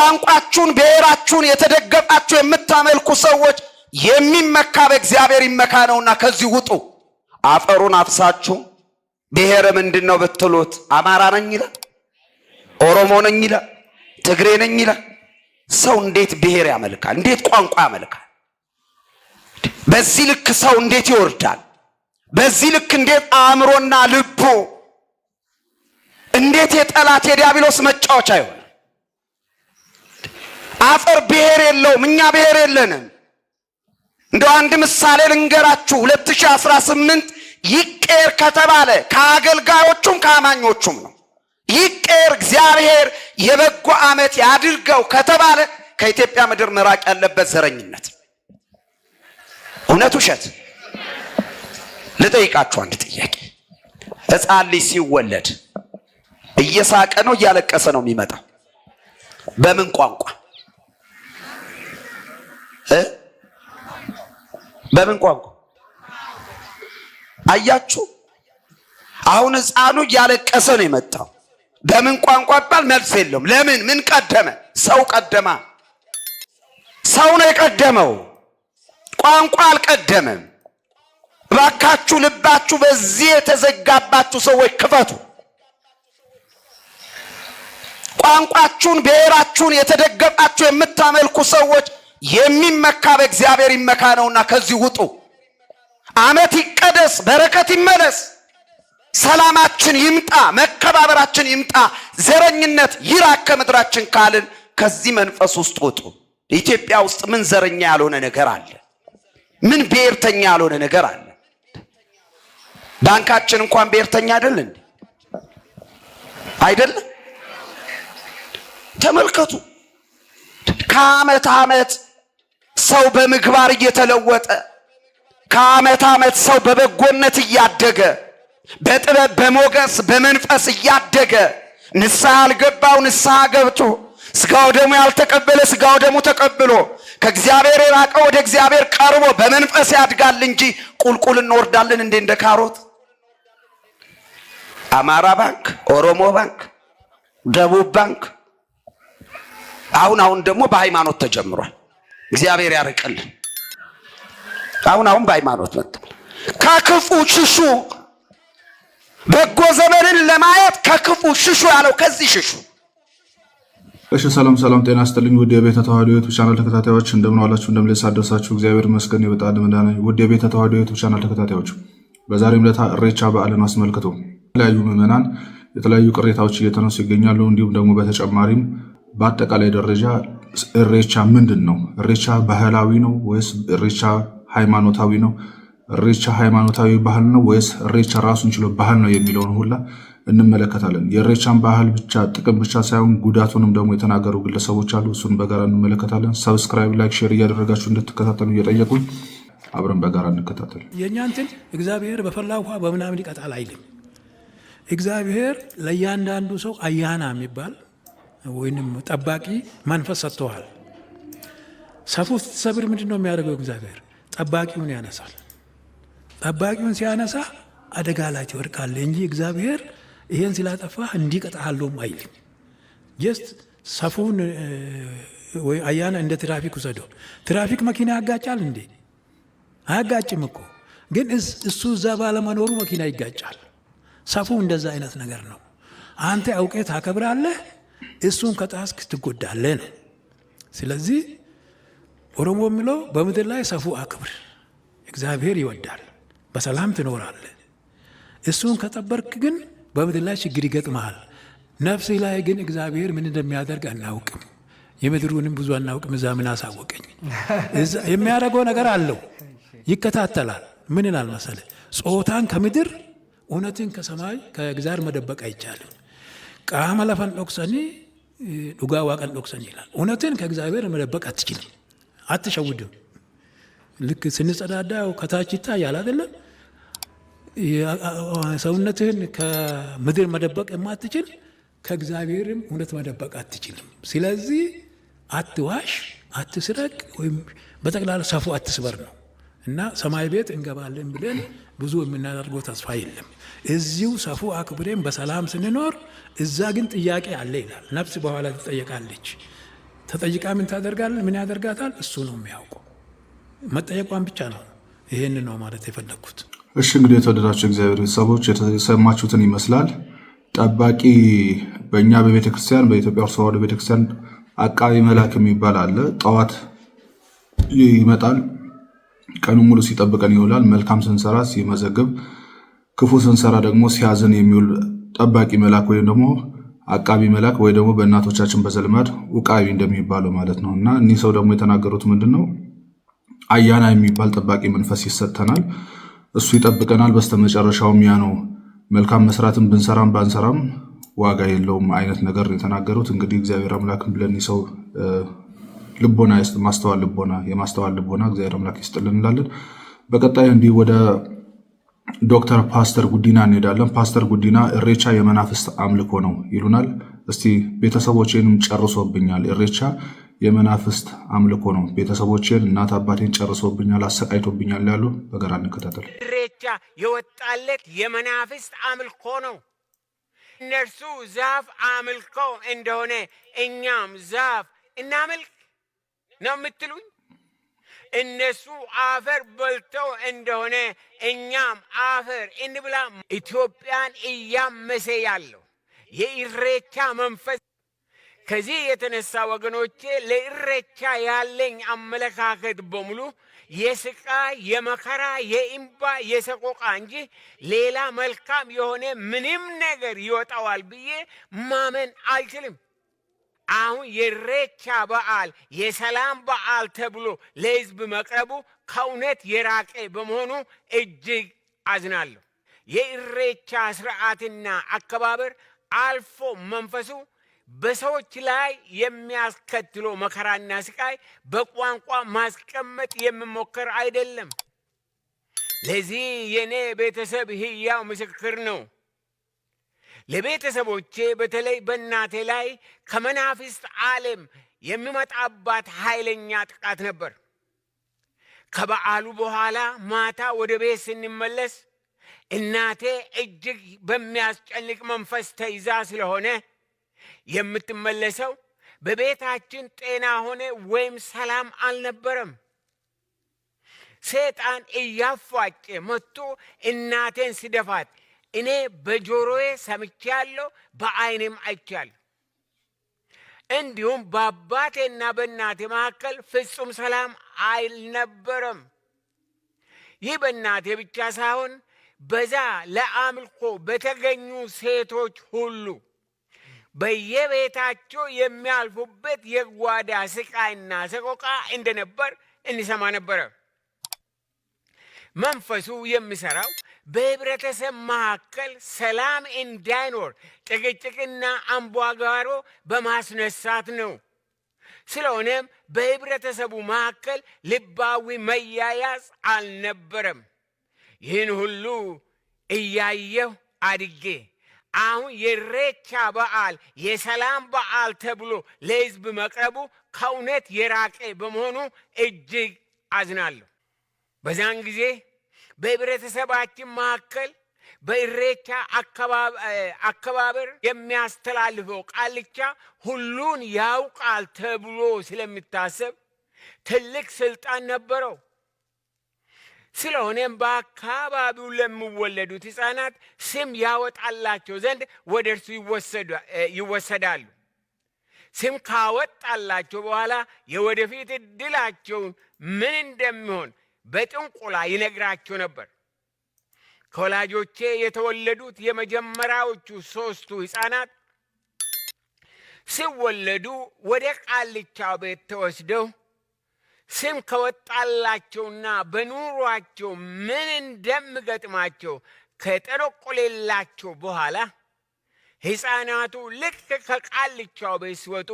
ቋንቋችሁን ብሔራችሁን የተደገፋችሁ የምታመልኩ ሰዎች የሚመካ በእግዚአብሔር ይመካ ነውና ከዚህ ውጡ። አፈሩን አፍሳችሁ ብሔር ምንድነው ብትሉት አማራ ነኝ ይላል፣ ኦሮሞ ነኝ ይላል፣ ትግሬ ነኝ ይላል። ሰው እንዴት ብሔር ያመልካል? እንዴት ቋንቋ ያመልካል? በዚህ ልክ ሰው እንዴት ይወርዳል? በዚህ ልክ እንዴት አእምሮና ልቡ እንዴት የጠላት የዲያብሎስ መጫወቻ ይሆናል? አፈር ብሔር የለውም፣ እኛ ብሔር የለንም። እንደው አንድ ምሳሌ ልንገራችሁ። 2018 ይቀር ከተባለ ከአገልጋዮቹም ከአማኞቹም ነው። ይቀር እግዚአብሔር የበጎ ዓመት ያድርገው ከተባለ ከኢትዮጵያ ምድር መራቅ ያለበት ዘረኝነት። እውነት ውሸት? ልጠይቃችሁ አንድ ጥያቄ። ሕፃን ልጅ ሲወለድ እየሳቀ ነው እያለቀሰ ነው የሚመጣው? በምን ቋንቋ? በምን ቋንቋ? አያችሁ? አሁን ሕፃኑ እያለቀሰ ነው የመጣው። በምን ቋንቋ ባል መልስ የለውም። ለምን? ምን ቀደመ? ሰው ቀደማ። ሰው ነው የቀደመው፣ ቋንቋ አልቀደመም። እባካችሁ ልባችሁ በዚህ የተዘጋባችሁ ሰዎች ክፈቱ። ቋንቋችሁን ብሔራችሁን የተደገፋችሁ የምታመልኩ ሰዎች የሚመካ በእግዚአብሔር ይመካ ነውና ከዚህ ውጡ። ዓመት ይቀደስ፣ በረከት ይመለስ፣ ሰላማችን ይምጣ፣ መከባበራችን ይምጣ፣ ዘረኝነት ይራቅ ከምድራችን ካልን ከዚህ መንፈስ ውስጥ ውጡ። ኢትዮጵያ ውስጥ ምን ዘረኛ ያልሆነ ነገር አለ? ምን ብሔርተኛ ያልሆነ ነገር አለ? ባንካችን እንኳን ብሔርተኛ አይደል እንዴ? አይደለም? ተመልከቱ። ከዓመት ዓመት ሰው በምግባር እየተለወጠ፣ ከዓመት ዓመት ሰው በበጎነት እያደገ፣ በጥበብ በሞገስ በመንፈስ እያደገ፣ ንስሐ ያልገባው ንስሐ ገብቶ፣ ስጋው ደሙ ያልተቀበለ ስጋው ደሙ ተቀብሎ፣ ከእግዚአብሔር የራቀ ወደ እግዚአብሔር ቀርቦ በመንፈስ ያድጋል እንጂ ቁልቁል እንወርዳለን እንደ ካሮት። አማራ ባንክ፣ ኦሮሞ ባንክ፣ ደቡብ ባንክ፣ አሁን ደግሞ በሃይማኖት ተጀምሯል። እግዚአብሔር ያርቅልን። አሁን በሃይማኖት መጣ። ከክፉ ሽሹ፣ በጎ ዘመንን ለማየት ከክፉ ሽሹ ያለው ከዚህ ሽሹ። እሺ፣ ሰላም ጤና ይስጥልኝ ውድ የቤተ ተዋህዶ ዩቲዩብ ቻናል ተከታታዮች፣ እንደምን ዋላችሁ? እንደምን ለሳደሳችሁ? እግዚአብሔር ይመስገን ይበጣል መዳና። ውድ የቤተ ተዋህዶ ዩቲዩብ ቻናል ተከታታዮች፣ በዛሬው ዕለት ኢሬቻ በዓልን አስመልክቶ የተለያዩ ምዕመናን የተለያዩ ቅሬታዎች እየተነሱ ይገኛሉ። እንዲሁም ደግሞ በተጨማሪም በአጠቃላይ ደረጃ ኢሬቻ ምንድን ነው? ኢሬቻ ባህላዊ ነው ወይስ ኢሬቻ ሃይማኖታዊ ነው? ኢሬቻ ሃይማኖታዊ ባህል ነው ወይስ ኢሬቻ ራሱን ችሎ ባህል ነው የሚለውን ሁላ እንመለከታለን። የኢሬቻን ባህል ብቻ ጥቅም ብቻ ሳይሆን ጉዳቱንም ደግሞ የተናገሩ ግለሰቦች አሉ። እሱን በጋራ እንመለከታለን። ሰብስክራይብ፣ ላይክ፣ ሼር እያደረጋችሁ እንድትከታተሉ እየጠየቁኝ አብረን በጋራ እንከታተል። የእኛንትን እግዚአብሔር በፈላ ውሃ በምናምን ይቀጣል አይልም። እግዚአብሔር ለእያንዳንዱ ሰው አያና የሚባል ወይንም ጠባቂ መንፈስ ሰጥተዋል። ሰፉ ስትሰብር ምንድን ነው የሚያደርገው? እግዚአብሔር ጠባቂውን ያነሳል። ጠባቂውን ሲያነሳ አደጋ ላይ ትወድቃለህ እንጂ እግዚአብሔር ይሄን ስላጠፋ እንዲቀጣሃለውም አይልም። ጀስት ሰፉን ወይ አያና እንደ ትራፊክ ውሰደው። ትራፊክ መኪና ያጋጫል እንዴ? አያጋጭም እኮ። ግን እሱ እዛ ባለመኖሩ መኪና ይጋጫል። ሰፉ እንደዛ አይነት ነገር ነው። አንተ አውቄት ታከብራለህ፣ እሱን ከጣስክ ትጎዳለህ ነው። ስለዚህ ኦሮሞ የሚለው በምድር ላይ ሰፉ አክብር፣ እግዚአብሔር ይወዳል፣ በሰላም ትኖራለህ። እሱን ከጠበርክ ግን በምድር ላይ ችግር ይገጥመሃል። ነፍስህ ላይ ግን እግዚአብሔር ምን እንደሚያደርግ አናውቅም። የምድሩንም ብዙ አናውቅም። እዛ ምን አሳወቀኝ? የሚያደርገው ነገር አለው፣ ይከታተላል። ምን ይላል መሰለህ? ጾታን ከምድር እውነትን ከሰማይ ከእግዚአብሔር መደበቅ አይቻልም። ቃመ ለፈን ዶክሰኒ ዱጋ ዋቀን ዶክሰኒ ይላል። እውነትን ከእግዚአብሔር መደበቅ አትችልም፣ አትሸውድም። ልክ ስንጸዳዳው ከታች ይታያል አይደለም? ሰውነትህን ከምድር መደበቅ የማትችል ከእግዚአብሔርም እውነት መደበቅ አትችልም። ስለዚህ አትዋሽ፣ አትስረቅ፣ ወይም በጠቅላላ ሰፉ አትስበር ነው። እና ሰማይ ቤት እንገባለን ብለን ብዙ የምናደርገው ተስፋ የለም። እዚሁ ሰፉ አክብሬን በሰላም ስንኖር፣ እዛ ግን ጥያቄ አለ ይላል። ነፍስ በኋላ ትጠየቃለች። ተጠይቃ ምን ታደርጋል? ምን ያደርጋታል? እሱ ነው የሚያውቀው። መጠየቋን ብቻ ነው። ይህን ነው ማለት የፈለግኩት። እሺ እንግዲህ የተወደዳችሁ እግዚአብሔር ቤተሰቦች የተሰማችሁትን ይመስላል። ጠባቂ በእኛ በቤተክርስቲያን በኢትዮጵያ ኦርቶዶክስ ተዋሕዶ ቤተክርስቲያን አቃቢ መልአክ የሚባል አለ። ጠዋት ይመጣል፣ ቀኑን ሙሉ ሲጠብቀን ይውላል። መልካም ስንሰራ ሲመዘግብ፣ ክፉ ስንሰራ ደግሞ ሲያዝን የሚውል ጠባቂ መልአክ ወይም ደግሞ አቃቢ መልአክ ወይ ደግሞ በእናቶቻችን በዘልማድ ውቃቢ እንደሚባለው ማለት ነው። እና እኒህ ሰው ደግሞ የተናገሩት ምንድን ነው? አያና የሚባል ጠባቂ መንፈስ ይሰጠናል፣ እሱ ይጠብቀናል። በስተመጨረሻውም ያ ነው መልካም መስራትን ብንሰራም ባንሰራም ዋጋ የለውም አይነት ነገር የተናገሩት። እንግዲህ እግዚአብሔር አምላክ ብለን ሰው ልቦና የማስተዋል ልቦና እግዚአብሔር አምላክ ይስጥልን እንላለን። በቀጣይ እንዲህ ወደ ዶክተር ፓስተር ጉዲና እንሄዳለን። ፓስተር ጉዲና እሬቻ የመናፍስት አምልኮ ነው ይሉናል። እስቲ ቤተሰቦቼንም ጨርሶብኛል፣ እሬቻ የመናፍስት አምልኮ ነው፣ ቤተሰቦቼን እናት አባቴን ጨርሶብኛል፣ አሰቃይቶብኛል ያሉ በጋራ እንከታተል። እሬቻ የወጣለት የመናፍስት አምልኮ ነው። እነርሱ ዛፍ አምልከው እንደሆነ እኛም ዛፍ እናምልክ ነው የምትሉኝ? እነሱ አፈር በልተው እንደሆነ እኛም አፈር እንብላ? ኢትዮጵያን እያመሰ ያለው የኢሬቻ መንፈስ። ከዚህ የተነሳ ወገኖቼ ለኢሬቻ ያለኝ አመለካከት በሙሉ የስቃይ፣ የመከራ፣ የእምባ፣ የሰቆቃ እንጂ ሌላ መልካም የሆነ ምንም ነገር ይወጣዋል ብዬ ማመን አልችልም። አሁን የኢሬቻ በዓል የሰላም በዓል ተብሎ ለሕዝብ መቅረቡ ከእውነት የራቀ በመሆኑ እጅግ አዝናለሁ። የኢሬቻ ስርዓትና አከባበር አልፎ መንፈሱ በሰዎች ላይ የሚያስከትለው መከራና ስቃይ በቋንቋ ማስቀመጥ የሚሞከር አይደለም። ለዚህ የኔ ቤተሰብ ሕያው ምስክር ነው። ለቤተሰቦቼ በተለይ በእናቴ ላይ ከመናፍስት ዓለም የሚመጣባት ኃይለኛ ጥቃት ነበር። ከበዓሉ በኋላ ማታ ወደ ቤት ስንመለስ እናቴ እጅግ በሚያስጨንቅ መንፈስ ተይዛ ስለሆነ የምትመለሰው በቤታችን ጤና ሆነ ወይም ሰላም አልነበረም። ሰይጣን እያፏጨ መጥቶ እናቴን ሲደፋት እኔ በጆሮዬ ሰምቻለሁ፣ በዓይኔም አይቻለሁ። እንዲሁም በአባቴና በእናቴ መካከል ፍጹም ሰላም አልነበረም። ይህ በእናቴ ብቻ ሳይሆን በዛ ለአምልኮ በተገኙ ሴቶች ሁሉ በየቤታቸው የሚያልፉበት የጓዳ ስቃይና ሰቆቃ እንደነበር እንሰማ ነበረ። መንፈሱ የሚሰራው በህብረተሰብ መካከል ሰላም እንዳይኖር ጭቅጭቅና አምባጓሮ በማስነሳት ነው። ስለሆነም በህብረተሰቡ መካከል ልባዊ መያያዝ አልነበረም። ይህን ሁሉ እያየሁ አድጌ አሁን የኢሬቻ በዓል የሰላም በዓል ተብሎ ለሕዝብ መቅረቡ ከእውነት የራቀ በመሆኑ እጅግ አዝናለሁ። በዛን ጊዜ በህብረተሰባችን መካከል በኢሬቻ አከባበር የሚያስተላልፈው ቃልቻ ሁሉን ያውቃል ተብሎ ስለሚታሰብ ትልቅ ስልጣን ነበረው። ስለሆነም በአካባቢው ለሚወለዱት ሕፃናት ስም ያወጣላቸው ዘንድ ወደ እርሱ ይወሰዳሉ። ስም ካወጣላቸው በኋላ የወደፊት ዕድላቸውን ምን እንደሚሆን በጥንቆላ ይነግራቸው ነበር። ከወላጆቼ የተወለዱት የመጀመሪያዎቹ 3ቱ ሕፃናት ሲወለዱ ወደ ቃልቻው ቤት ተወስደው ስም ከወጣላቸውና በኑሯቸው ምን እንደሚገጥማቸው ከጠነቆለላቸው በኋላ ሕፃናቱ ልክ ከቃልቻው ቤት ሲወጡ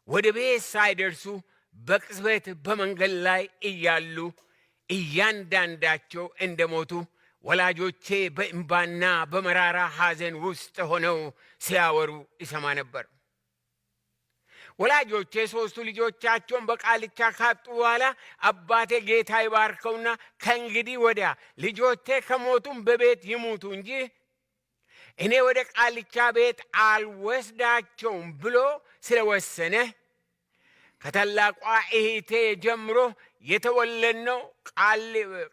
ወደ ቤት ሳይደርሱ በቅጽበት በመንገድ ላይ እያሉ እያንዳንዳቸው እንደሞቱ ወላጆቼ በእንባና በመራራ ሐዘን ውስጥ ሆነው ሲያወሩ ይሰማ ነበር። ወላጆቼ 3ቱ ልጆቻቸውን በቃልቻ ካጡ በኋላ አባቴ ጌታ ይባርከውና ከእንግዲህ ወዲያ ልጆቼ ከሞቱም በቤት ይሙቱ እንጂ እኔ ወደ ቃልቻ ቤት አልወስዳቸውም ብሎ ስለወሰነ ከታላቋ እህቴ ጀምሮ የተወለድነው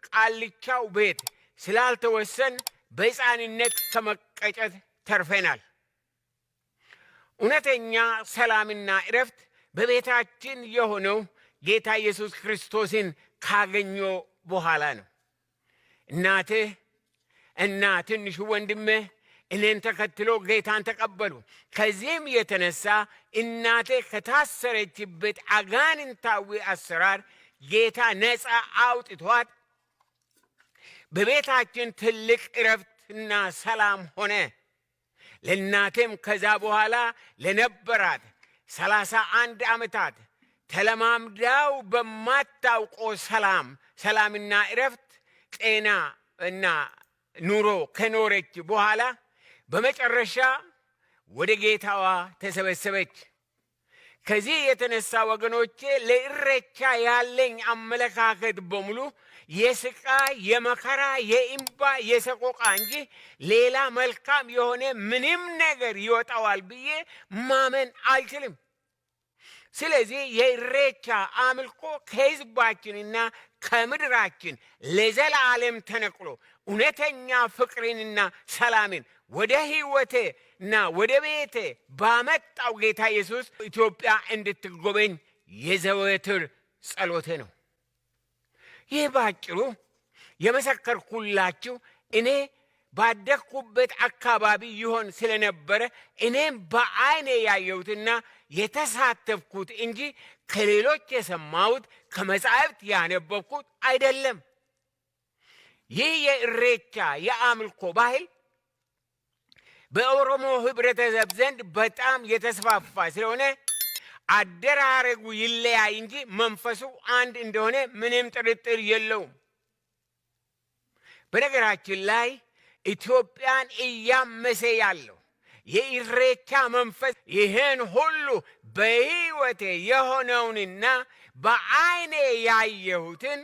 ቃልቻው ቤት ስላልተወሰን በሕፃንነት ከመቀጨት ተርፈናል። እውነተኛ ሰላምና ዕረፍት በቤታችን የሆነው ጌታ ኢየሱስ ክርስቶስን ካገኘው በኋላ ነው። እናትህ እና ትንሹ ወንድምህ እኔን ተከትሎ ጌታን ተቀበሉ። ከዚህም የተነሳ እናቴ ከታሰረችበት አጋንንታዊ አሰራር ጌታ ነፃ አውጥቷት በቤታችን ትልቅ ዕረፍትና ሰላም ሆነ። ለእናቴም ከዛ በኋላ ለነበራት 31 ዓመታት ተለማምዳው በማታውቀው ሰላምና ዕረፍት ጤና እና ኑሮ ከኖረች በኋላ በመጨረሻ ወደ ጌታዋ ተሰበሰበች። ከዚህ የተነሳ ወገኖቼ ለኢሬቻ ያለኝ አመለካከት በሙሉ የስቃይ፣ የመከራ፣ የእንባ፣ የሰቆቃ እንጂ ሌላ መልካም የሆነ ምንም ነገር ይወጣዋል ብዬ ማመን አልችልም። ስለዚህ የኢሬቻ አምልኮ ከሕዝባችንና ከምድራችን ለዘላለም ተነቅሎ እውነተኛ ፍቅርንና ሰላምን ወደ ሕይወቴና ወደ ቤቴ ባመጣው ጌታ ኢየሱስ ኢትዮጵያ እንድትጎበኝ የዘወትር ጸሎቴ ነው። ይህ ባጭሩ የመሰከርኩላችሁ እኔ ባደግኩበት አካባቢ ይሆን ስለነበረ እኔም በዓይኔ ያየሁትና የተሳተፍኩት እንጂ ከሌሎች የሰማሁት ከመጻሕፍት ያነበብኩት አይደለም። ይህ የኢሬቻ የአምልኮ ባህል በኦሮሞ ህብረተሰብ ዘንድ በጣም የተስፋፋ ስለሆነ አደራረጉ ይለያይ እንጂ መንፈሱ አንድ እንደሆነ ምንም ጥርጥር የለውም። በነገራችን ላይ ኢትዮጵያን እያመሰ ያለው የኢሬቻ መንፈስ ይህን ሁሉ በሕይወቴ የሆነውንና በዓይኔ ያየሁትን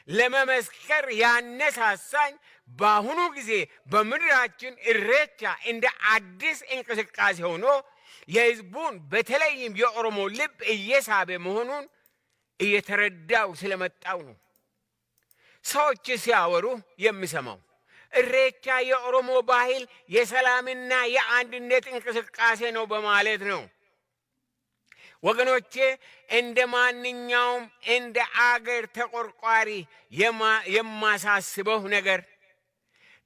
ለመመስከር ያነሳሳኝ በአሁኑ ጊዜ በምድራችን ኢሬቻ እንደ አዲስ እንቅስቃሴ ሆኖ የሕዝቡን በተለይም የኦሮሞ ልብ እየሳበ መሆኑን እየተረዳው ስለመጣው ነው። ሰዎች ሲያወሩ የምሰማው ኢሬቻ የኦሮሞ ባህል የሰላምና የአንድነት እንቅስቃሴ ነው በማለት ነው። ወገኖቼ እንደ ማንኛውም እንደ አገር ተቆርቋሪ የማሳስበው ነገር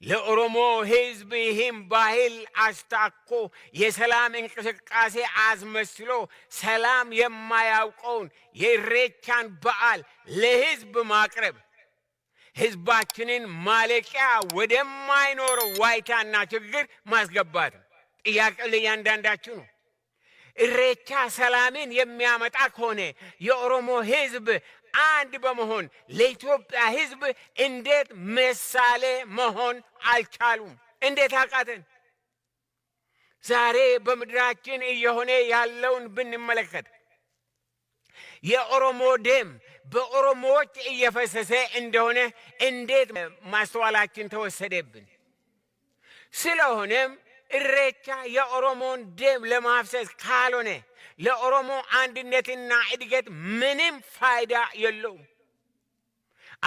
ለኦሮሞ ሕዝብ ይህም ባህል አስታኮ የሰላም እንቅስቃሴ አስመስሎ ሰላም የማያውቀውን የኢሬቻን በዓል ለሕዝብ ማቅረብ ሕዝባችንን ማለቂያ ወደማይኖረው ዋይታና ችግር ማስገባት ጥያቄ ለእያንዳንዳችሁ ነው። ኢሬቻ ሰላምን የሚያመጣ ከሆነ የኦሮሞ ሕዝብ አንድ በመሆን ለኢትዮጵያ ሕዝብ እንዴት ምሳሌ መሆን አልቻሉም? እንዴት አቃተን? ዛሬ በምድራችን እየሆነ ያለውን ብንመለከት የኦሮሞ ደም በኦሮሞዎች እየፈሰሰ እንደሆነ እንዴት ማስተዋላችን ተወሰደብን? ስለሆነም ኢሬቻ የኦሮሞን ደም ለማፍሰስ ካልሆነ ለኦሮሞ አንድነትና እድገት ምንም ፋይዳ የለውም።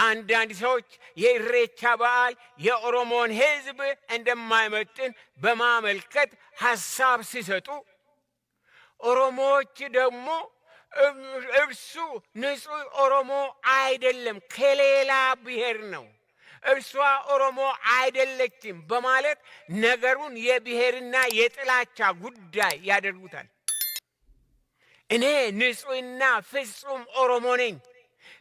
አንዳንድ ሰዎች የኢሬቻ በዓል የኦሮሞን ሕዝብ እንደማይመጥን በማመልከት ሐሳብ ሲሰጡ፣ ኦሮሞዎች ደግሞ እርሱ ንጹሕ ኦሮሞ አይደለም፣ ከሌላ ብሔር ነው፣ እርሷ ኦሮሞ አይደለችም በማለት ነገሩን የብሔርና የጥላቻ ጉዳይ ያደርጉታል። እኔ ንጹሕና ፍጹም ኦሮሞ ነኝ፣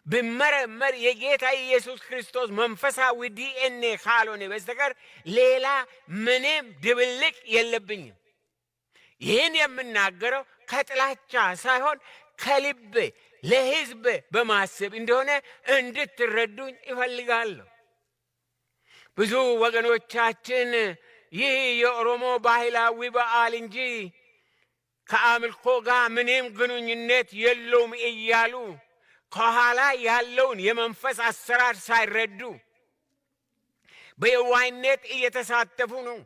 ብመረመር የጌታ ኢየሱስ ክርስቶስ መንፈሳዊ ዲኤንኤ ካልሆነ በስተቀር ሌላ ምንም ድብልቅ የለብኝም። ይህን የምናገረው ከጥላቻ ሳይሆን ከልቤ ለሕዝብ በማሰብ እንደሆነ እንድትረዱኝ ይፈልጋለሁ። ብዙ ወገኖቻችን ይህ የኦሮሞ ባህላዊ በዓል እንጂ ከአምልኮ ጋር ምንም ግንኙነት የለውም እያሉ ከኋላ ያለውን የመንፈስ አሰራር ሳይረዱ በየዋህነት እየተሳተፉ ነው።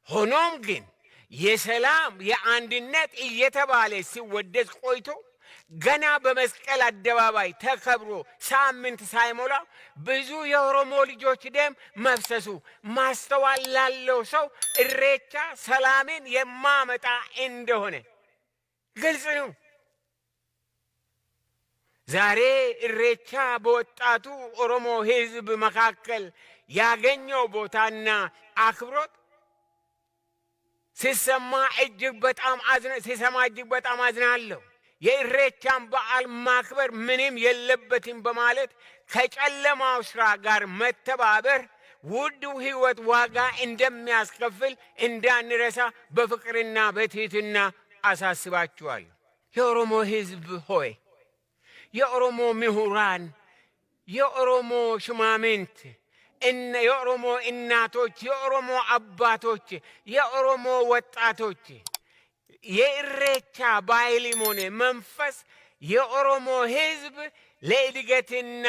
ሆኖም ግን የሰላም የአንድነት እየተባለ ሲወደስ ቆይቶ ገና በመስቀል አደባባይ ተከብሮ ሳምንት ሳይሞላ ብዙ የኦሮሞ ልጆች ደም መፍሰሱ ማስተዋል ላለው ሰው ኢሬቻ ሰላምን የማመጣ እንደሆነ ግልጽ ነው። ዛሬ ኢሬቻ በወጣቱ ኦሮሞ ሕዝብ መካከል ያገኘው ቦታና አክብሮት ሲሰማ እጅግ በጣም አዝናለሁ። የኢሬቻን በዓል ማክበር ምንም የለበትም በማለት ከጨለማው ስራ ጋር መተባበር ውድ ሕይወት ዋጋ እንደሚያስከፍል እንዳንረሳ በፍቅርና በትህትና አሳስባችኋለሁ። የኦሮሞ ሕዝብ ሆይ፣ የኦሮሞ ምሁራን፣ የኦሮሞ ሽማምንት፣ የኦሮሞ እናቶች፣ የኦሮሞ አባቶች፣ የኦሮሞ ወጣቶች የኢሬቻ ባህልም ሆነ መንፈስ የኦሮሞ ሕዝብ ለእድገትና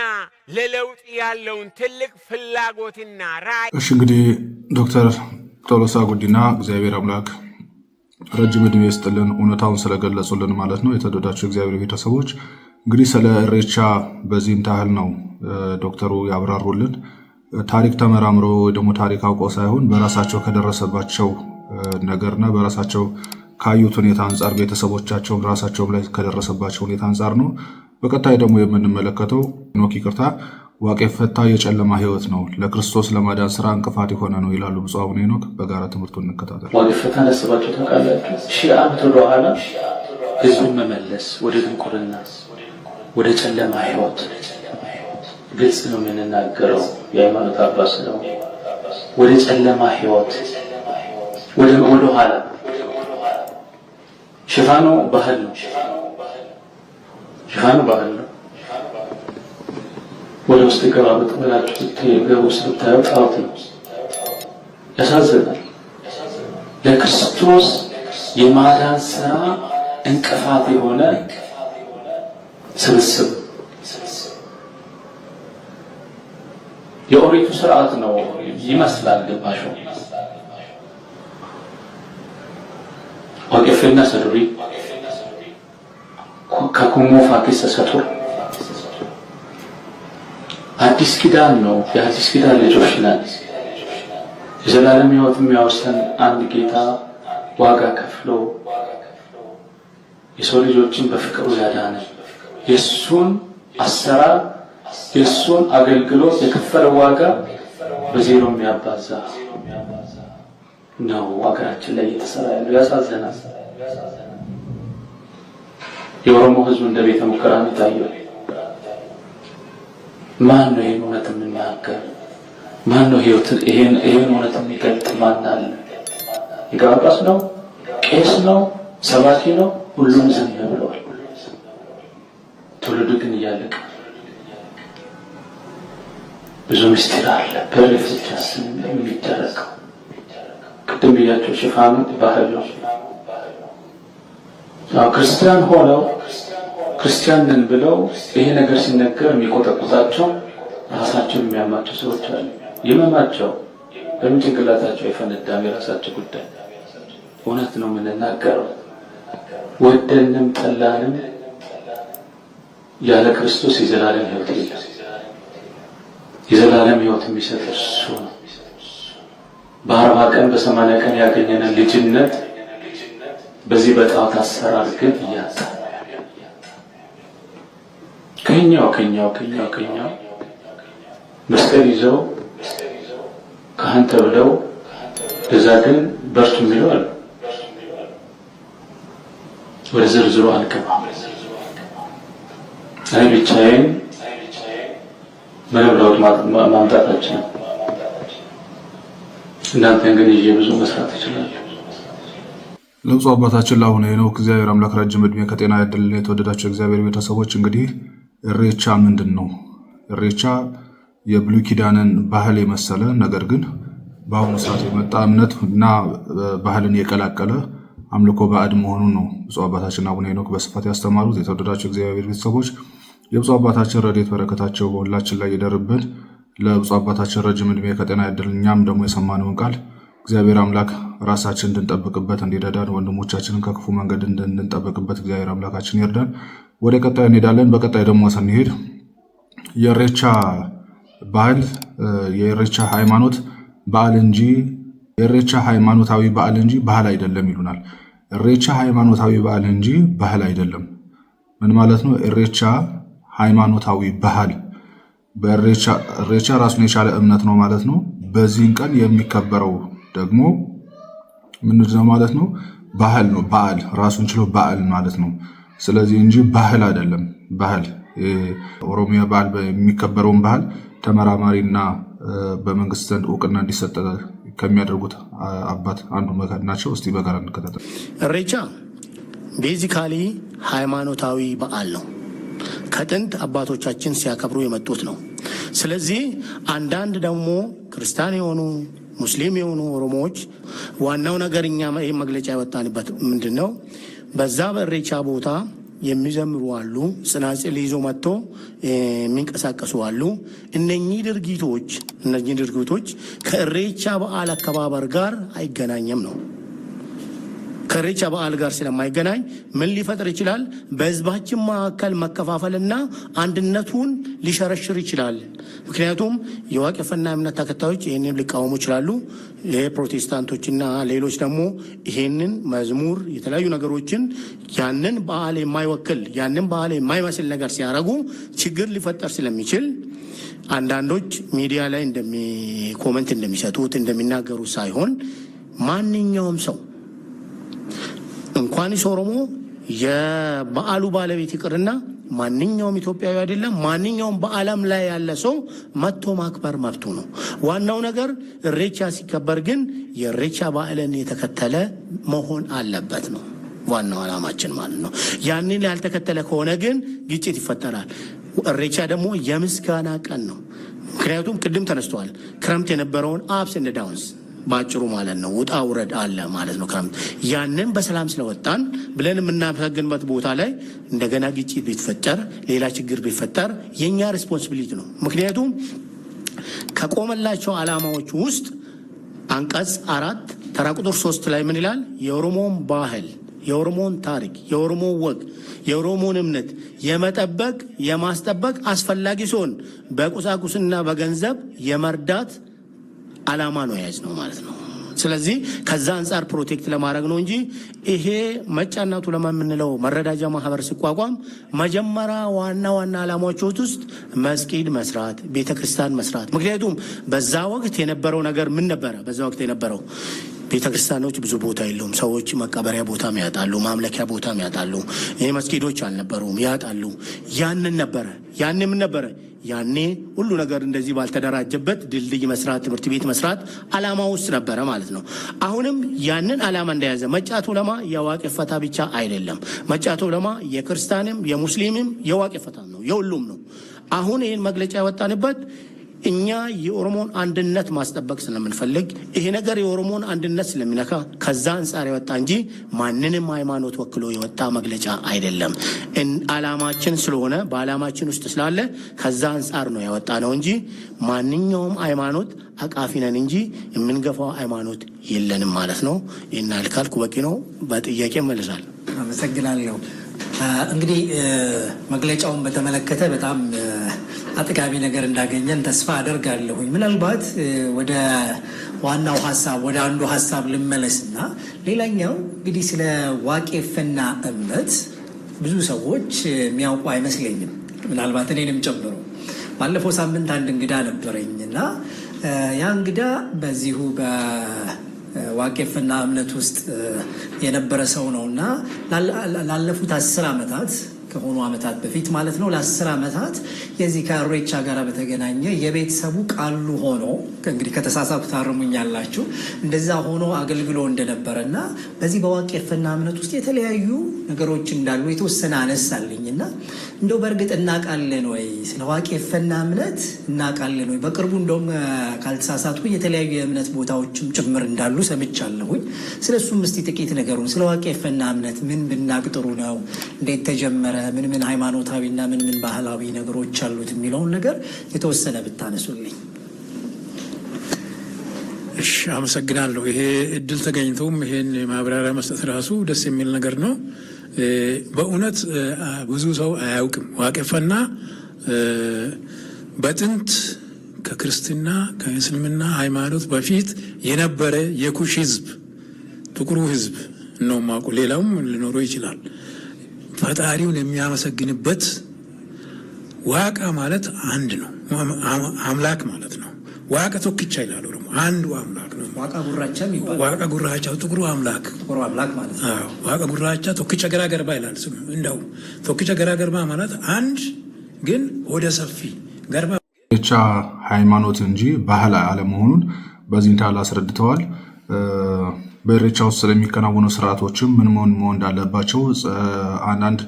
ለለውጥ ያለውን ትልቅ ፍላጎትና ራዕይ። እሺ እንግዲህ ዶክተር ቶሎሳ ጉዲና እግዚአብሔር አምላክ ረጅም ዕድሜ ይስጥልን፣ እውነታውን ስለገለጹልን ማለት ነው። የተወደዳችሁ እግዚአብሔር ቤተሰቦች እንግዲህ ስለ ኢሬቻ በዚህም ታህል ነው ዶክተሩ ያብራሩልን። ታሪክ ተመራምሮ ወይ ደግሞ ታሪክ አውቀው ሳይሆን በራሳቸው ከደረሰባቸው ነገርና በራሳቸው ካዩት ሁኔታ አንጻር ቤተሰቦቻቸውም ራሳቸውም ላይ ከደረሰባቸው ሁኔታ አንጻር ነው። በቀጣይ ደግሞ የምንመለከተው ኖክ ይቅርታ ዋቄ ፈታ የጨለማ ህይወት ነው፣ ለክርስቶስ ለማዳን ስራ እንቅፋት የሆነ ነው ይላሉ ብፁዕ አቡነ ሄኖክ። በጋራ ትምህርቱን እንከታተል። ዋቄ ፈታ ነስባቸው ታውቃላችሁ። 1000 ዓመት ወደኋላ ህዝቡን መመለስ ወደ ድንቁርና ወደ ጨለማ ህይወት ግልጽ ነው የምንናገረው። የሃይማኖት አባስ ነው። ወደ ጨለማ ህይወት ወደ ኋላ ሽፋኑ ባህል ነው። ሽፋኑ ባህል ነው። ወደ ውስጥ ገባ ብላችሁ ገቡ ስታዩ ጣዖት ነው። ያሳዝናል። ለክርስቶስ የማዳን ስራ እንቅፋት የሆነ ስብስብ የኦሪቱ ስርዓት ነው ይመስላል። ግባሹ ዋቄፈና ሰዱሪ ከኩሞ ፋኪስ ተሰጡር አዲስ ኪዳን ነው። የአዲስ ኪዳን ልጆች ነን። የዘላለም ሕይወት የሚያወርሰን አንድ ጌታ ዋጋ ከፍሎ የሰው ልጆችን በፍቅሩ ያዳነ የሱን አሰራር የሱን አገልግሎት የከፈለው ዋጋ በዜሮ የሚያባዛ ነው ሀገራችን ላይ እየተሰራ ያለው። ያሳዝናል። የኦሮሞ ሕዝብ እንደ ቤተ ሙከራ ታየው። ማን ነው ይሄን እውነት የሚናገር? ማን ነው ይሄን እውነት የሚገልጥ? ማን አለ? ጳጳስ ነው? ቄስ ነው? ሰባኪ ነው? ሁሉም ዝም ብለዋል። ትውልዱ ግን እያለቀ ብዙ ምስጢር አለ። በርፍቻ ስም የሚደረገው ቅድም ብያቸው ሽፋኑ ባህል ነው። ክርስቲያን ሆነው ክርስቲያንን ብለው ይሄ ነገር ሲነገር የሚቆጠቁጣቸው ራሳቸውን የሚያማቸው ሰዎች አሉ። ይመማቸው በምን ጭንቅላታቸው የፈነዳም የራሳቸው ጉዳይ። እውነት ነው የምንናገረው። ወደንም ጠላንም ያለ ክርስቶስ የዘላለም ሕይወት የለም። የዘላለም ሕይወት የሚሰጥ እሱ ነው። በ40 ቀን በ80 ቀን ያገኘንን ልጅነት በዚህ በጣዖት አሰራር ግን እያጣ ከኛው መስቀል ይዘው ካህን ተብለው ለዛ ግን በርቱ የሚለው አለ። ወደ ዝርዝሩ አልገባም። እኔ ብቻዬን ምንም ለውጥ ማምጣታችን እናንተን ግን ይዤ ብዙ መስራት ይችላል። ለብፁዕ አባታችን ለአቡነ ሄኖክ እግዚአብሔር አምላክ ረጅም ዕድሜ ከጤና ያድልን። የተወደዳቸው እግዚአብሔር ቤተሰቦች እንግዲህ ኢሬቻ ምንድን ነው? ኢሬቻ የብሉይ ኪዳንን ባህል የመሰለ ነገር ግን በአሁኑ ሰዓት የመጣ እምነት እና ባህልን የቀላቀለ አምልኮ ባዕድ መሆኑን ነው ብፁዕ አባታችን አቡነ ሄኖክ በስፋት ያስተማሩት። የተወደዳቸው እግዚአብሔር ቤተሰቦች የብፁዕ አባታችን ረድኤት በረከታቸው በሁላችን ላይ ይደርብን። ለብፁዕ አባታችን ረጅም ዕድሜ ከጤና ያድል። እኛም ደግሞ የሰማነውን ቃል እግዚአብሔር አምላክ ራሳችን እንድንጠብቅበት እንዲረዳን፣ ወንድሞቻችንን ከክፉ መንገድ እንድንጠብቅበት እግዚአብሔር አምላካችን ይርዳን። ወደ ቀጣይ እንሄዳለን። በቀጣይ ደግሞ ስንሄድ የኢሬቻ ባህል የኢሬቻ ሃይማኖት በዓል እንጂ የኢሬቻ ሃይማኖታዊ በዓል እንጂ ባህል አይደለም ይሉናል። ኢሬቻ ሃይማኖታዊ በዓል እንጂ ባህል አይደለም ምን ማለት ነው? ኢሬቻ ሃይማኖታዊ ባህል ኢሬቻ ራሱን የቻለ እምነት ነው ማለት ነው። በዚህን ቀን የሚከበረው ደግሞ ምንድነው ማለት ነው? ባህል ነው። በዓል ራሱን ችሎ በዓል ማለት ነው። ስለዚህ እንጂ ባህል አይደለም። ባህል ኦሮሚያ ባህል የሚከበረውን ባህል ተመራማሪና በመንግስት ዘንድ እውቅና እንዲሰጥ ከሚያደርጉት አባት አንዱ ናቸው። እስቲ በጋራ እንከታተል። ኢሬቻ ቤዚካሊ ሃይማኖታዊ በዓል ነው። ከጥንት አባቶቻችን ሲያከብሩ የመጡት ነው። ስለዚህ አንዳንድ ደግሞ ክርስቲያን የሆኑ ሙስሊም የሆኑ ኦሮሞዎች ዋናው ነገር እኛ ይህ መግለጫ ያወጣንበት ምንድን ነው? በዛ በኢሬቻ ቦታ የሚዘምሩ አሉ፣ ጽናጽል ይዞ መጥቶ የሚንቀሳቀሱ አሉ። እነኚህ ድርጊቶች ከኢሬቻ በዓል አከባበር ጋር አይገናኝም ነው። ከኢሬቻ በዓል ጋር ስለማይገናኝ ምን ሊፈጥር ይችላል? በህዝባችን መካከል መከፋፈልና አንድነቱን ሊሸረሽር ይችላል። ምክንያቱም የዋቄፈና እምነት ተከታዮች ይህንን ሊቃወሙ ይችላሉ። ፕሮቴስታንቶችና ሌሎች ደግሞ ይሄንን መዝሙር የተለያዩ ነገሮችን ያንን በዓል የማይወክል ያንን በዓል የማይመስል ነገር ሲያደርጉ ችግር ሊፈጠር ስለሚችል አንዳንዶች ሚዲያ ላይ ኮመንት እንደሚሰጡት እንደሚናገሩ ሳይሆን ማንኛውም ሰው እንኳንስ ኦሮሞ የበዓሉ ባለቤት ይቅርና ማንኛውም ኢትዮጵያዊ አይደለም ማንኛውም በዓለም ላይ ያለ ሰው መጥቶ ማክበር መብቱ ነው። ዋናው ነገር ኢሬቻ ሲከበር ግን የኢሬቻ በዓልን የተከተለ መሆን አለበት ነው ዋናው ዓላማችን ማለት ነው። ያንን ያልተከተለ ከሆነ ግን ግጭት ይፈጠራል። ኢሬቻ ደግሞ የምስጋና ቀን ነው። ምክንያቱም ቅድም ተነስተዋል። ክረምት የነበረውን አፕስ ኤንድ ዳውንስ ባጭሩ ማለት ነው ውጣ ውረድ አለ ማለት ነው። ያንን በሰላም ስለወጣን ብለን የምናመሰግንበት ቦታ ላይ እንደገና ግጭት ቢፈጠር ሌላ ችግር ቢፈጠር የኛ ሪስፖንሲቢሊቲ ነው። ምክንያቱም ከቆመላቸው ዓላማዎች ውስጥ አንቀጽ 4 ተራ ቁጥር 3 ላይ ምን ይላል? የኦሮሞን ባህል፣ የኦሮሞን ታሪክ፣ የኦሮሞን ወግ፣ የኦሮሞን እምነት የመጠበቅ የማስጠበቅ አስፈላጊ ሲሆን በቁሳቁስና በገንዘብ የመርዳት ዓላማ ነው የያዝ ነው ማለት ነው። ስለዚህ ከዛ አንጻር ፕሮቴክት ለማድረግ ነው እንጂ ይሄ መጫናቱ ለማምንለው መረዳጃ ማህበር ሲቋቋም መጀመሪያ ዋና ዓላማዎች ውስጥ መስጊድ መስራት፣ ቤተክርስቲያን መስራት። ምክንያቱም በዛ ወቅት የነበረው ነገር ምን ነበረ? በዛ ወቅት የነበረው ቤተክርስቲያኖች ብዙ ቦታ የለውም። ሰዎች መቀበሪያ ቦታ ያጣሉ፣ ማምለኪያ ቦታ ያጣሉ። ይሄ መስጊዶች አልነበሩም፣ ያጣሉ። ያንን ነበረ ምን ነበረ? ያኔ ሁሉ ነገር እንደዚህ ባልተደራጀበት ድልድይ መስራት፣ ትምህርት ቤት መስራት ዓላማ ውስጥ ነበረ ማለት ነው። አሁንም ያንን ዓላማ እንደያዘ መጫቱ ለማ የዋቄፈታ ብቻ አይደለም። መጫቱ ለማ የክርስቲያንም የሙስሊምም የዋቄፈታ ነው፣ የሁሉም ነው። አሁን ይህን መግለጫ ያወጣንበት እኛ የኦሮሞን አንድነት ማስጠበቅ ስለምንፈልግ ይሄ ነገር የኦሮሞን አንድነት ስለሚነካ ከዛ አንጻር የወጣ እንጂ ማንንም ሃይማኖት ወክሎ የወጣ መግለጫ አይደለም። ዓላማችን ስለሆነ በዓላማችን ውስጥ ስላለ ከዛ አንጻር ነው ያወጣ ነው እንጂ ማንኛውም ሃይማኖት አቃፊ ነን እንጂ የምንገፋው ሃይማኖት የለንም ማለት ነው። ይህን ካልኩ በቂ ነው። በጥያቄ መልሳል። አመሰግናለሁ። እንግዲህ መግለጫውን በተመለከተ በጣም አጥጋቢ ነገር እንዳገኘን ተስፋ አደርጋለሁኝ። ምናልባት ወደ ዋናው ሀሳብ ወደ አንዱ ሀሳብ ልመለስና ሌላኛው እንግዲህ ስለ ዋቄፈና እምነት ብዙ ሰዎች የሚያውቁ አይመስለኝም፣ ምናልባት እኔንም ጨምሮ። ባለፈው ሳምንት አንድ እንግዳ ነበረኝና ያ እንግዳ በዚሁ ዋቄፈና እምነት ውስጥ የነበረ ሰው ነውና ላለፉት 10 ዓመታት ከሆኑ ዓመታት በፊት ማለት ነው ለ10 ዓመታት የዚህ ከኢሬቻ ጋር በተገናኘ የቤተሰቡ ቃሉ ሆኖ እንግዲህ ከተሳሳትኩ ታርሙኛላችሁ እንደዛ ሆኖ አገልግሎ እንደነበረና በዚህ በዋቄፈና እምነት ውስጥ የተለያዩ ነገሮች እንዳሉ የተወሰነ አነሳልኝና እንደው በእርግጥ እናውቃለን ወይ ስለ ዋቄፈና እምነት እናውቃለን ወይ? በቅርቡ እንደውም ካልተሳሳትኩኝ የተለያዩ የእምነት ቦታዎችም ጭምር እንዳሉ ሰምቻለሁኝ። ስለሱም እስቲ ጥቂት ነገሩን ስለ ዋቄፈና እምነት ምን ብናቅ ጥሩ ነው? እንዴት ተጀመረ? ምን ሃይማኖታዊና ምን ባህላዊ ነገሮች አሉት የሚለውን ነገር የተወሰነ ብታነሱልኝ። እሺ፣ አመሰግናለሁ። ይሄ እድል ተገኝቶም ይሄን ማብራሪያ መስጠት ራሱ ደስ የሚል ነገር ነው። በእውነት ብዙ ሰው አያውቅም። ዋቄፈና በጥንት ከክርስትና ከእስልምና ሃይማኖት በፊት የነበረ የኩሽ ህዝብ ጥቁሩ ህዝብ ነው ማቁ ሌላውም ሊኖረው ይችላል። ፈጣሪውን የሚያመሰግንበት ዋቃ ማለት አንድ ነው፣ አምላክ ማለት ነው። ዋቃ ቶክቻ ይላሉ ደግሞ አንዱ አምላክ ነው። ዋቃ ጉራቻም ይባላል። ዋቃ ጉራቻ ጥቁሩ አምላክ ማለት ነው። ዋቃ ጉራቻ ቶክቻ ገራገርባ ይላል ስም። እንደው ቶክቻ ገራገርባ ማለት አንድ ግን ወደ ሰፊ ገርባ ኢሬቻ ሃይማኖት እንጂ ባህል አለመሆኑን በዚህ እንታላ አስረድተዋል። በኢሬቻ ውስጥ ስለሚከናወኑ ስርዓቶችም ምን መሆን እንዳለባቸው አንዳንድ